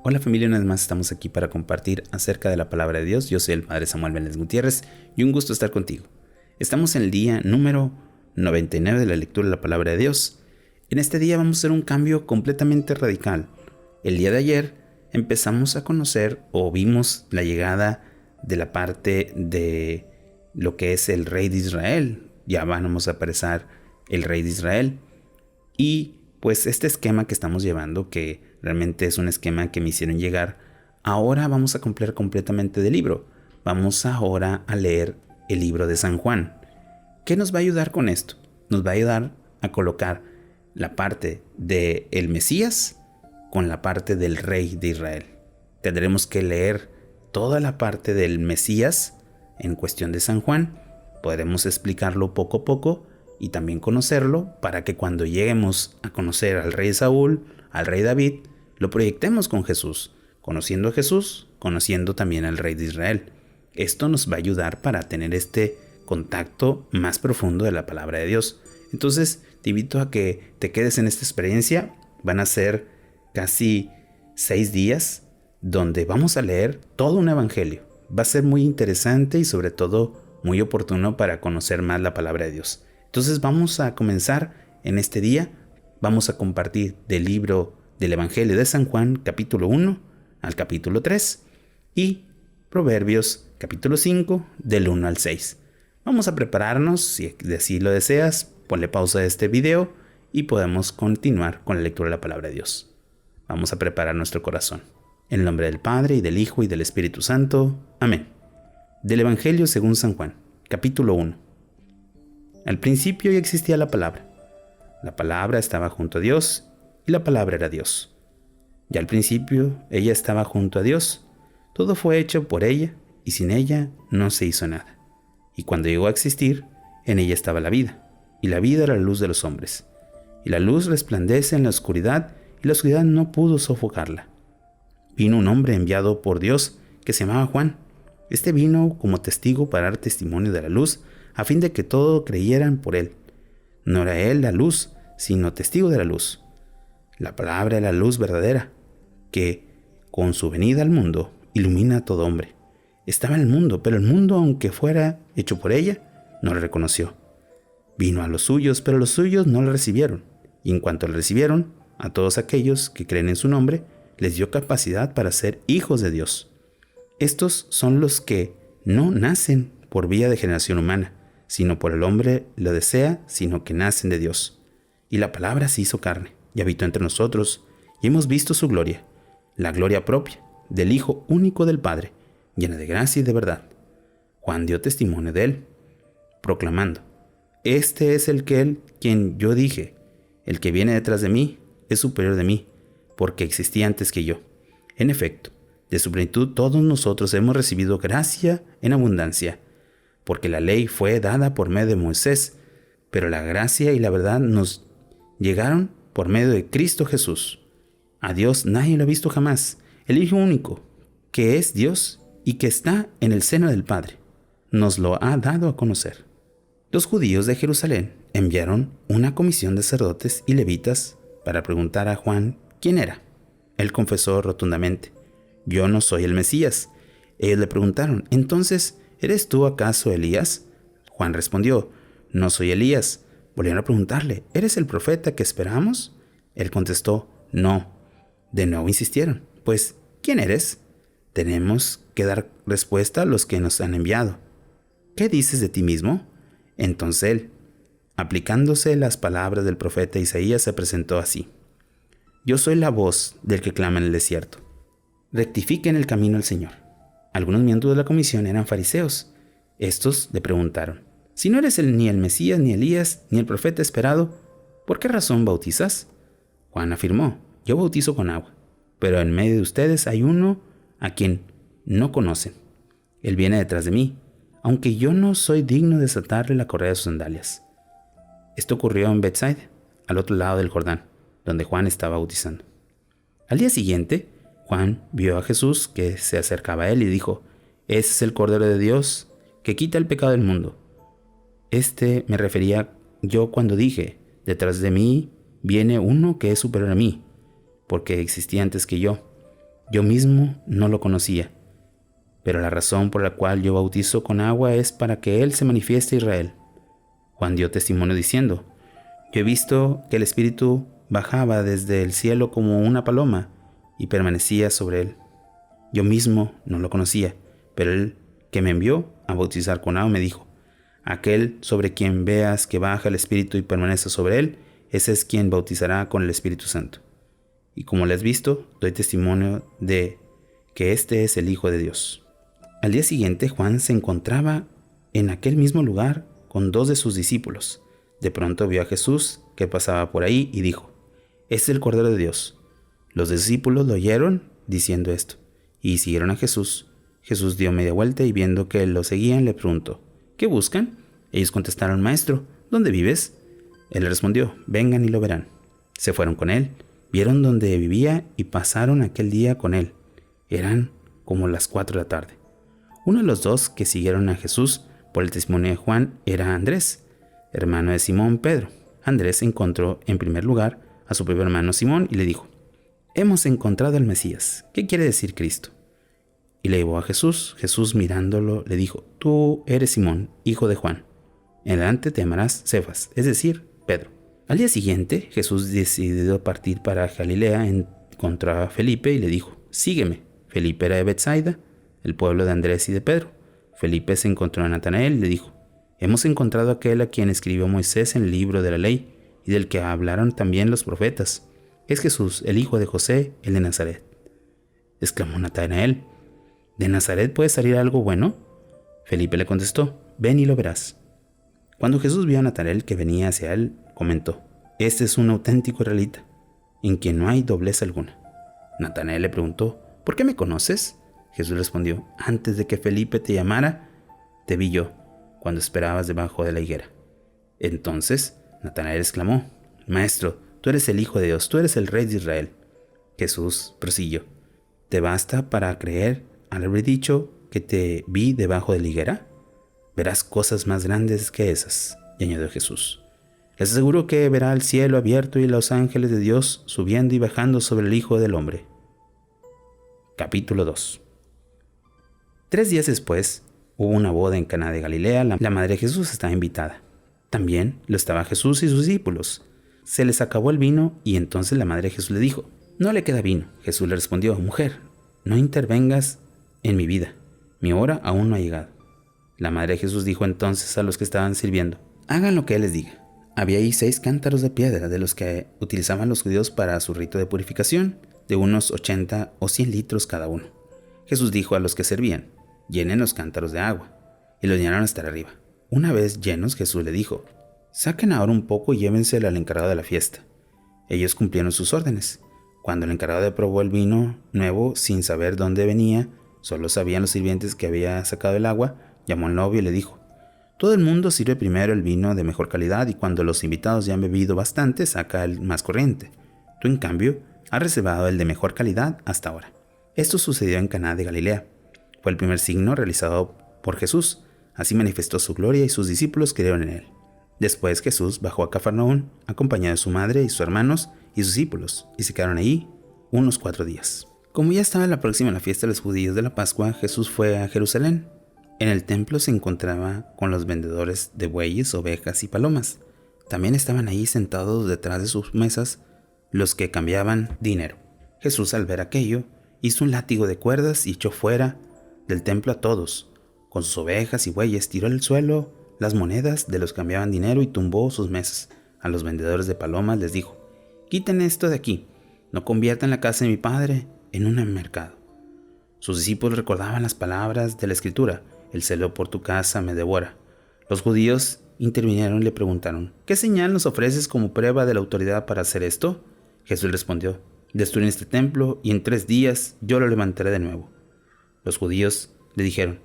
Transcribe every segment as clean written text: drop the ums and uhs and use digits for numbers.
Hola familia, una vez más estamos aquí para compartir acerca de la palabra de Dios. Yo soy el Padre Samuel Vélez Gutiérrez y un gusto estar contigo. Estamos en el día número 99 de la lectura de la palabra de Dios. En este día vamos a hacer un cambio completamente radical. El día de ayer empezamos a conocer o vimos la llegada de la parte de lo que es el rey de Israel. Ya vamos a aparecer el rey de Israel. Y pues este esquema que estamos llevando, que realmente es un esquema que me hicieron llegar, ahora vamos a completar completamente del libro. Vamos ahora a leer el libro de San Juan. ¿Qué nos va a ayudar con esto? Nos va a ayudar a colocar la parte del Mesías con la parte del rey de Israel. Tendremos que leer toda la parte del Mesías en cuestión de San Juan. Podremos explicarlo poco a poco y también conocerlo para que cuando lleguemos a conocer al rey Saúl, al rey David, lo proyectemos con Jesús. Conociendo a Jesús, conociendo también al rey de Israel. Esto nos va a ayudar para tener este contacto más profundo de la palabra de Dios. Entonces te invito a que te quedes en esta experiencia. Van a ser casi 6 días donde vamos a leer todo un evangelio. Va a ser muy interesante y sobre todo muy oportuno para conocer más la palabra de Dios. Entonces vamos a comenzar en este día. Vamos a compartir del libro del Evangelio de San Juan, capítulo 1 al capítulo 3 y Proverbios, capítulo 5, del 1 al 6. Vamos a prepararnos, si así lo deseas, ponle pausa a este video y podemos continuar con la lectura de la palabra de Dios. Vamos a preparar nuestro corazón. En el nombre del Padre, y del Hijo, y del Espíritu Santo. Amén. Del Evangelio según San Juan, capítulo 1. Al principio ya existía la palabra. La palabra estaba junto a Dios y la palabra era Dios. Ya al principio ella estaba junto a Dios. Todo fue hecho por ella y sin ella no se hizo nada. Y cuando llegó a existir, en ella estaba la vida. Y la vida era la luz de los hombres. Y la luz resplandece en la oscuridad y la oscuridad no pudo sofocarla. Vino un hombre enviado por Dios que se llamaba Juan. Este vino como testigo para dar testimonio de la luz, a fin de que todos creyeran por él. No era él la luz, sino testigo de la luz. La palabra es la luz verdadera, que, con su venida al mundo, ilumina a todo hombre. Estaba en el mundo, pero el mundo, aunque fuera hecho por ella, no le reconoció. Vino a los suyos, pero los suyos no le recibieron. Y en cuanto le recibieron, a todos aquellos que creen en su nombre, les dio capacidad para ser hijos de Dios. Estos son los que no nacen por vía de generación humana, sino por el hombre lo desea, sino que nacen de Dios. Y la palabra se hizo carne, y habitó entre nosotros, y hemos visto su gloria, la gloria propia del Hijo único del Padre, llena de gracia y de verdad. Juan dio testimonio de él, proclamando: Este es quien yo dije, el que viene detrás de mí es superior de mí, porque existía antes que yo. En efecto, de su plenitud todos nosotros hemos recibido gracia en abundancia, porque la ley fue dada por medio de Moisés, pero la gracia y la verdad nos llegaron por medio de Cristo Jesús. A Dios nadie lo ha visto jamás. El Hijo único, que es Dios y que está en el seno del Padre, nos lo ha dado a conocer. Los judíos de Jerusalén enviaron una comisión de sacerdotes y levitas para preguntar a Juan quién era. Él confesó rotundamente: Yo no soy el Mesías. Ellos le preguntaron: Entonces, ¿eres tú acaso Elías? Juan respondió: No soy Elías. Volvieron a preguntarle: ¿Eres el profeta que esperamos? Él contestó: No. De nuevo insistieron: Pues, ¿quién eres? Tenemos que dar respuesta a los que nos han enviado. ¿Qué dices de ti mismo? Entonces él, aplicándose las palabras del profeta Isaías, se presentó así: Yo soy la voz del que clama en el desierto. Rectifiquen el camino al Señor. Algunos miembros de la comisión eran fariseos. Estos le preguntaron: Si no eres ni el Mesías, ni Elías, ni el profeta esperado, ¿por qué razón bautizas? Juan afirmó: Yo bautizo con agua, pero en medio de ustedes hay uno a quien no conocen. Él viene detrás de mí, aunque yo no soy digno de desatarle la correa de sus sandalias. Esto ocurrió en Betsaida, al otro lado del Jordán, donde Juan estaba bautizando. Al día siguiente, Juan vio a Jesús que se acercaba a él y dijo: Ese es el Cordero de Dios que quita el pecado del mundo. Me refería yo cuando dije: Detrás de mí viene uno que es superior a mí, porque existía antes que yo. Yo mismo no lo conocía, pero la razón por la cual yo bautizo con agua es para que Él se manifieste a Israel. Juan dio testimonio diciendo: yo he visto que el Espíritu bajaba desde el cielo como una paloma y permanecía sobre él. Yo mismo no lo conocía, pero Él que me envió a bautizar con agua me dijo: aquel sobre quien veas que baja el Espíritu y permanece sobre él, ese es quien bautizará con el Espíritu Santo. Y como le has visto, doy testimonio de que este es el Hijo de Dios. Al día siguiente, Juan se encontraba en aquel mismo lugar con 2 de sus discípulos. De pronto vio a Jesús que pasaba por ahí y dijo: este es el Cordero de Dios. Los discípulos lo oyeron diciendo esto y siguieron a Jesús. Jesús dio media vuelta y viendo que lo seguían le preguntó: ¿qué buscan? Ellos contestaron: Maestro, ¿dónde vives? Él les respondió: vengan y lo verán. Se fueron con él, vieron dónde vivía y pasaron aquel día con él. Eran como las 4 de la tarde. Uno de los 2 que siguieron a Jesús por el testimonio de Juan era Andrés, hermano de Simón Pedro. Andrés encontró en primer lugar a su propio hermano Simón y le dijo: hemos encontrado al Mesías. ¿Qué quiere decir Cristo? Y le llevó a Jesús. Jesús, mirándolo, le dijo: tú eres Simón, hijo de Juan. En adelante te llamarás Cefas, es decir, Pedro. Al día siguiente, Jesús, decidió partir para Galilea, encontró a Felipe y le dijo: sígueme. Felipe era de Betsaida, el pueblo de Andrés y de Pedro. Felipe se encontró a Natanael y le dijo: hemos encontrado a aquel a quien escribió Moisés en el libro de la ley y del que hablaron también los profetas. Es Jesús, el hijo de José, el de Nazaret. Exclamó Natanael: ¿de Nazaret puede salir algo bueno? Felipe le contestó: ven y lo verás. Cuando Jesús vio a Natanael que venía hacia él, comentó: este es un auténtico israelita, en quien no hay doblez alguna. Natanael le preguntó: ¿por qué me conoces? Jesús respondió: antes de que Felipe te llamara, te vi yo, cuando esperabas debajo de la higuera. Entonces Natanael exclamó: Maestro, tú eres el Hijo de Dios, tú eres el Rey de Israel. Jesús prosiguió: ¿te basta para creer al haber dicho que te vi debajo de la higuera? Verás cosas más grandes que esas. Y añadió Jesús: les aseguro que verá el cielo abierto y los ángeles de Dios subiendo y bajando sobre el Hijo del Hombre. Capítulo 2. 3 días después, hubo una boda en Caná de Galilea. La madre de Jesús estaba invitada. También lo estaba Jesús y sus discípulos. Se les acabó el vino y entonces la madre de Jesús le dijo: no le queda vino. Jesús le respondió: mujer, no intervengas en mi vida. Mi hora aún no ha llegado. La madre de Jesús dijo entonces a los que estaban sirviendo: hagan lo que él les diga. Había ahí 6 cántaros de piedra, de los que utilizaban los judíos para su rito de purificación, de unos 80 o 100 litros cada uno. Jesús dijo a los que servían: llenen los cántaros de agua, y los llenaron hasta arriba. Una vez llenos, Jesús le dijo: saquen ahora un poco y llévenselo al encargado de la fiesta. Ellos cumplieron sus órdenes. Cuando el encargado probó el vino nuevo sin saber dónde venía, solo sabían los sirvientes que había sacado el agua, llamó al novio y le dijo: todo el mundo sirve primero el vino de mejor calidad y cuando los invitados ya han bebido bastante, saca el más corriente. Tú, en cambio, has reservado el de mejor calidad hasta ahora. Esto sucedió en Caná de Galilea. Fue el primer signo realizado por Jesús. Así manifestó su gloria y sus discípulos creyeron en él. Después Jesús bajó a Cafarnaún, acompañado de su madre y sus hermanos y sus discípulos, y se quedaron allí unos 4 días. Como ya estaba la próxima la fiesta de los judíos de la Pascua, Jesús fue a Jerusalén. En el templo se encontraba con los vendedores de bueyes, ovejas y palomas. También estaban allí sentados detrás de sus mesas los que cambiaban dinero. Jesús, al ver aquello, hizo un látigo de cuerdas y echó fuera del templo a todos. Con sus ovejas y bueyes tiró al suelo las monedas de los que cambiaban dinero y tumbó sus mesas. A los vendedores de palomas les dijo: quiten esto de aquí, no conviertan la casa de mi Padre en un mercado. Sus discípulos recordaban las palabras de la Escritura: el celo por tu casa me devora. Los judíos intervinieron y le preguntaron: ¿qué señal nos ofreces como prueba de la autoridad para hacer esto? Jesús respondió: destruyen este templo y en 3 días yo lo levantaré de nuevo. Los judíos le dijeron: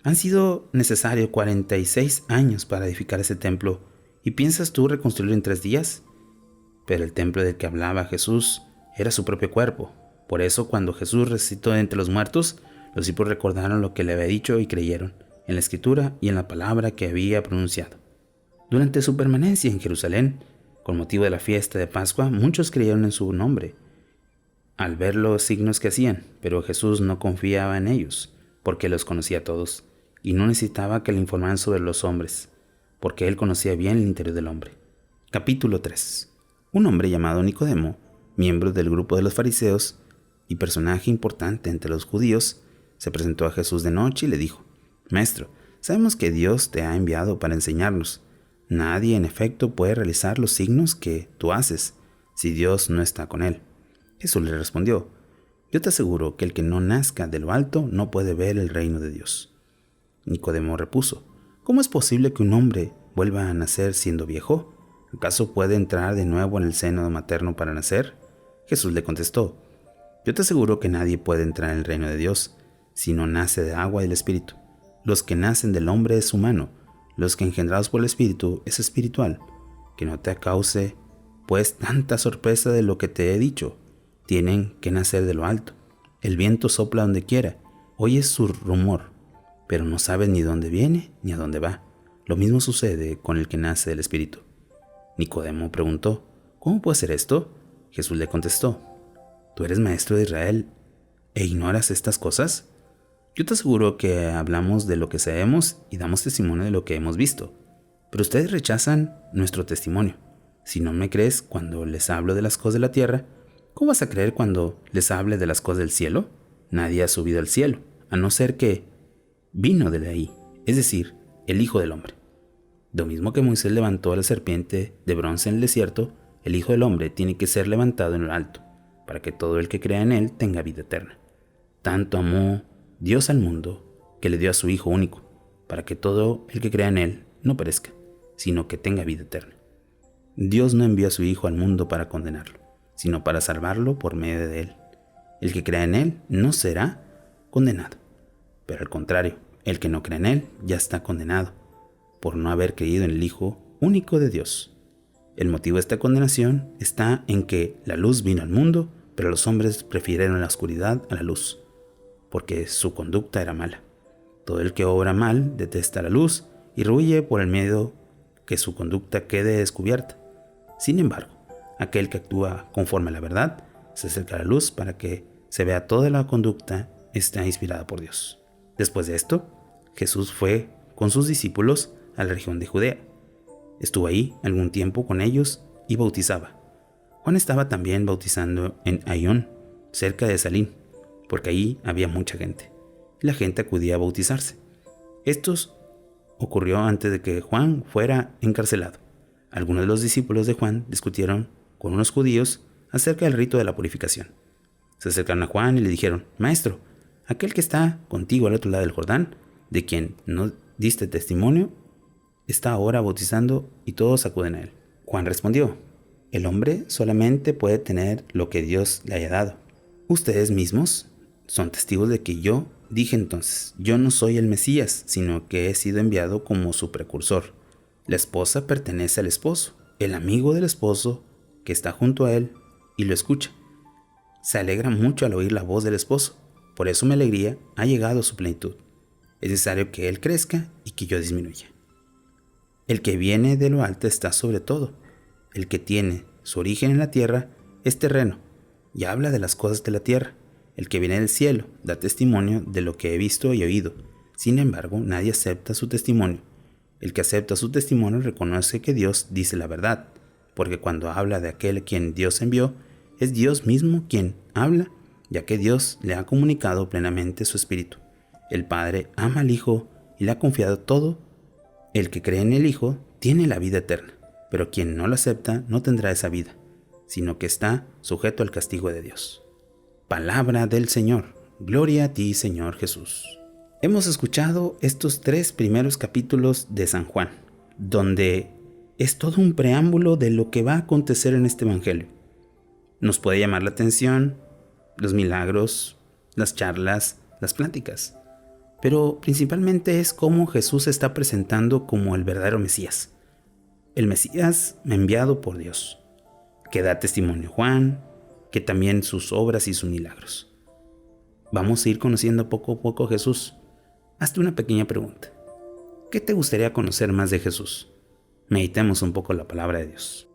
han sido necesarios 46 años para edificar ese templo, ¿y piensas tú reconstruirlo en 3 días? Pero el templo del que hablaba Jesús era su propio cuerpo. Por eso, cuando Jesús resucitó de entre los muertos, los discípulos recordaron lo que le había dicho y creyeron en la Escritura y en la palabra que había pronunciado. Durante su permanencia en Jerusalén, con motivo de la fiesta de Pascua, muchos creyeron en su nombre. al ver los signos que hacían, pero Jesús no confiaba en ellos, porque los conocía a todos, y no necesitaba que le informaran sobre los hombres, porque él conocía bien el interior del hombre. Capítulo 3. Un hombre llamado Nicodemo, miembro del grupo de los fariseos y personaje importante entre los judíos, se presentó a Jesús de noche y le dijo: Maestro, sabemos que Dios te ha enviado para enseñarnos. Nadie, en efecto, puede realizar los signos que tú haces si Dios no está con él. Jesús le respondió: Yo te aseguro que el que no nazca de lo alto no puede ver el reino de Dios. Nicodemo repuso: ¿Cómo es posible que un hombre vuelva a nacer siendo viejo? ¿Acaso puede entrar de nuevo en el seno materno para nacer? Jesús le contestó: Yo te aseguro que nadie puede entrar en el reino de Dios si no nace de agua y del Espíritu. Los que nacen del hombre es humano, los que engendrados por el Espíritu es espiritual. Que no te cause pues tanta sorpresa de lo que te he dicho. Tienen que nacer de lo alto. El viento sopla donde quiera, oyes su rumor, pero no sabes ni dónde viene ni a dónde va. Lo mismo sucede con el que nace del Espíritu. Nicodemo preguntó: ¿Cómo puede ser esto? Jesús le contestó: ¿Tú eres maestro de Israel e ignoras estas cosas? Yo te aseguro que hablamos de lo que sabemos y damos testimonio de lo que hemos visto, pero ustedes rechazan nuestro testimonio. Si no me crees cuando les hablo de las cosas de la tierra, ¿cómo vas a creer cuando les hable de las cosas del cielo? Nadie ha subido al cielo, a no ser que vino de ahí, es decir, el Hijo del Hombre. Lo mismo que Moisés levantó a la serpiente de bronce en el desierto, el Hijo del Hombre tiene que ser levantado en lo alto, para que todo el que crea en él tenga vida eterna. Tanto amó Dios al mundo, que le dio a su Hijo único, para que todo el que crea en él no perezca, sino que tenga vida eterna. Dios no envió a su Hijo al mundo para condenarlo, sino para salvarlo por medio de él. El que crea en él no será condenado, pero al contrario, el que no cree en él ya está condenado, por no haber creído en el Hijo único de Dios. El motivo de esta condenación está en que la luz vino al mundo, pero los hombres prefirieron la oscuridad a la luz, porque su conducta era mala. Todo el que obra mal detesta la luz y huye por el miedo que su conducta quede descubierta. Sin embargo, aquel que actúa conforme a la verdad se acerca a la luz para que se vea toda la conducta está inspirada por Dios. Después de esto, Jesús fue con sus discípulos a la región de Judea. Estuvo ahí algún tiempo con ellos y bautizaba. Juan estaba también bautizando en Aión, cerca de Salim, porque ahí había mucha gente. La gente acudía a bautizarse. Esto ocurrió antes de que Juan fuera encarcelado. Algunos de los discípulos de Juan discutieron con unos judíos acerca del rito de la purificación. Se acercaron a Juan y le dijeron: Maestro, aquel que está contigo al otro lado del Jordán, de quien no diste testimonio, está ahora bautizando y todos acuden a él. Juan respondió: El hombre solamente puede tener lo que Dios le haya dado. Ustedes mismos son testigos de que yo dije entonces: yo no soy el Mesías, sino que he sido enviado como su precursor. La esposa pertenece al esposo. El amigo del esposo, que está junto a él y lo escucha, se alegra mucho al oír la voz del esposo. Por eso mi alegría ha llegado a su plenitud. Es necesario que él crezca y que yo disminuya. El que viene de lo alto está sobre todo. El que tiene su origen en la tierra es terreno y habla de las cosas de la tierra. El que viene del cielo da testimonio de lo que he visto y oído. Sin embargo, nadie acepta su testimonio. El que acepta su testimonio reconoce que Dios dice la verdad, porque cuando habla de aquel a quien Dios envió, es Dios mismo quien habla, ya que Dios le ha comunicado plenamente su espíritu. El Padre ama al Hijo y le ha confiado todo. El que cree en el Hijo tiene la vida eterna, pero quien no lo acepta no tendrá esa vida, sino que está sujeto al castigo de Dios. Palabra del Señor. Gloria a ti, Señor Jesús. Hemos escuchado estos 3 primeros capítulos de San Juan, donde es todo un preámbulo de lo que va a acontecer en este evangelio. Nos puede llamar la atención los milagros, las charlas, las pláticas, pero principalmente es cómo Jesús se está presentando como el verdadero Mesías. El Mesías enviado por Dios, que da testimonio Juan, que también sus obras y sus milagros. Vamos a ir conociendo poco a poco a Jesús. Hazte una pequeña pregunta. ¿Qué te gustaría conocer más de Jesús? Meditemos un poco la palabra de Dios.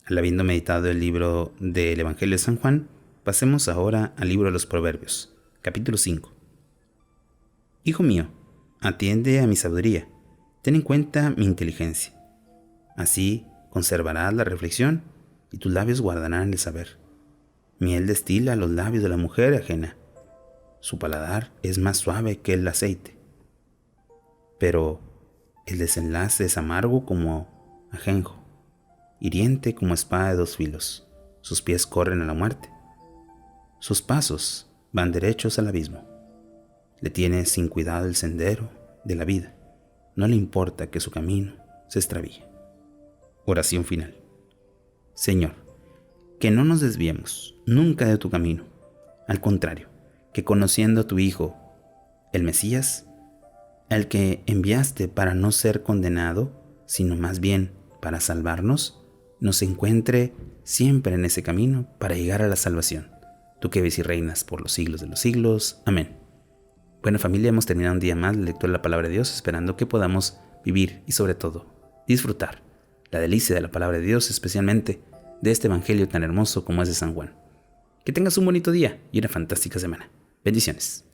Habiendo meditado el libro del Evangelio de San Juan, pasemos ahora al libro de los Proverbios, capítulo 5. Hijo mío, atiende a mi sabiduría, ten en cuenta mi inteligencia. Así conservarás la reflexión y tus labios guardarán el saber. Miel destila los labios de la mujer ajena. Su paladar es más suave que el aceite. Pero el desenlace es amargo como ajenjo, hiriente como espada de dos filos. Sus pies corren a la muerte. Sus pasos van derechos al abismo. Le tiene sin cuidado el sendero de la vida. No le importa que su camino se extravíe. Oración final. Señor, que no nos desviemos nunca de tu camino. Al contrario, que conociendo a tu Hijo, el Mesías, el que enviaste para no ser condenado, sino más bien para salvarnos, nos encuentre siempre en ese camino para llegar a la salvación. Tú que vives y reinas por los siglos de los siglos. Amén. Bueno, familia, hemos terminado un día más la lectura de la palabra de Dios, esperando que podamos vivir y sobre todo disfrutar la delicia de la palabra de Dios, especialmente de este evangelio tan hermoso como es de San Juan. Que tengas un bonito día y una fantástica semana. Bendiciones.